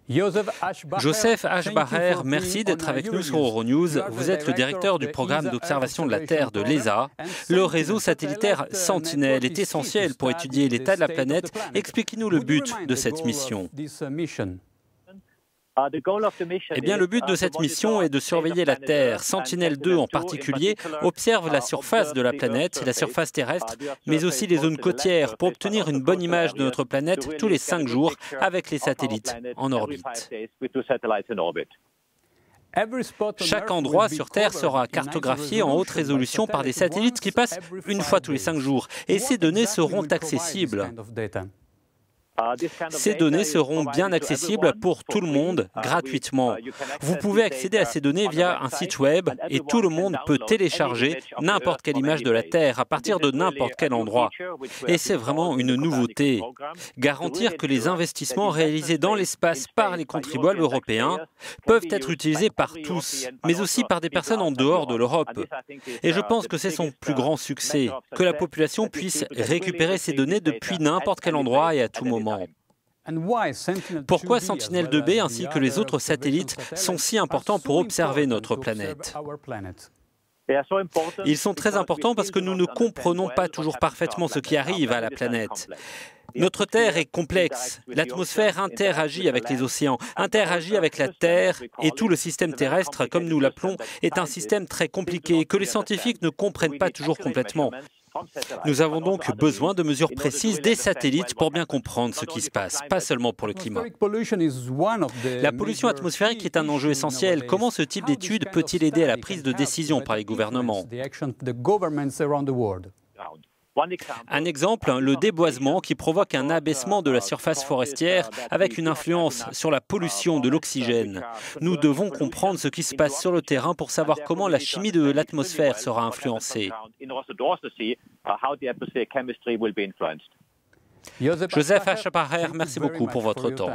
Joseph Ashbaher, merci d'être avec nous sur Euronews. Vous êtes le directeur du programme d'observation de la Terre de l'ESA. Le réseau satellitaire Sentinel est essentiel pour étudier l'état de la planète. Expliquez-nous le but de cette mission. Eh bien, le but de cette mission est de surveiller la Terre. Sentinel-2 en particulier observe la surface de la planète, la surface terrestre, mais aussi les zones côtières pour obtenir une bonne image de notre planète tous les 5 jours avec les satellites en orbite. Chaque endroit sur Terre sera cartographié en haute résolution par des satellites qui passent une fois tous les 5 jours et ces données seront accessibles. Ces données seront bien accessibles pour tout le monde gratuitement. Vous pouvez accéder à ces données via un site web et tout le monde peut télécharger n'importe quelle image de la Terre à partir de n'importe quel endroit. Et c'est vraiment une nouveauté. Garantir que les investissements réalisés dans l'espace par les contribuables européens peuvent être utilisés par tous, mais aussi par des personnes en dehors de l'Europe. Et je pense que c'est son plus grand succès, que la population puisse récupérer ces données depuis n'importe quel endroit et à tout moment. Pourquoi Sentinel-2B ainsi que les autres satellites sont si importants pour observer notre planète? Ils sont très importants parce que nous ne comprenons pas toujours parfaitement ce qui arrive à la planète. Notre Terre est complexe. L'atmosphère interagit avec les océans, interagit avec la Terre et tout le système terrestre, comme nous l'appelons, est un système très compliqué que les scientifiques ne comprennent pas toujours complètement. Nous avons donc besoin de mesures précises des satellites pour bien comprendre ce qui se passe, pas seulement pour le climat. La pollution atmosphérique est un enjeu essentiel. Comment ce type d'études peut-il aider à la prise de décision par les gouvernements? Un exemple, le déboisement qui provoque un abaissement de la surface forestière avec une influence sur la pollution de l'oxygène. Nous devons comprendre ce qui se passe sur le terrain pour savoir comment la chimie de l'atmosphère sera influencée. Joseph Ashbaher, merci beaucoup pour votre temps.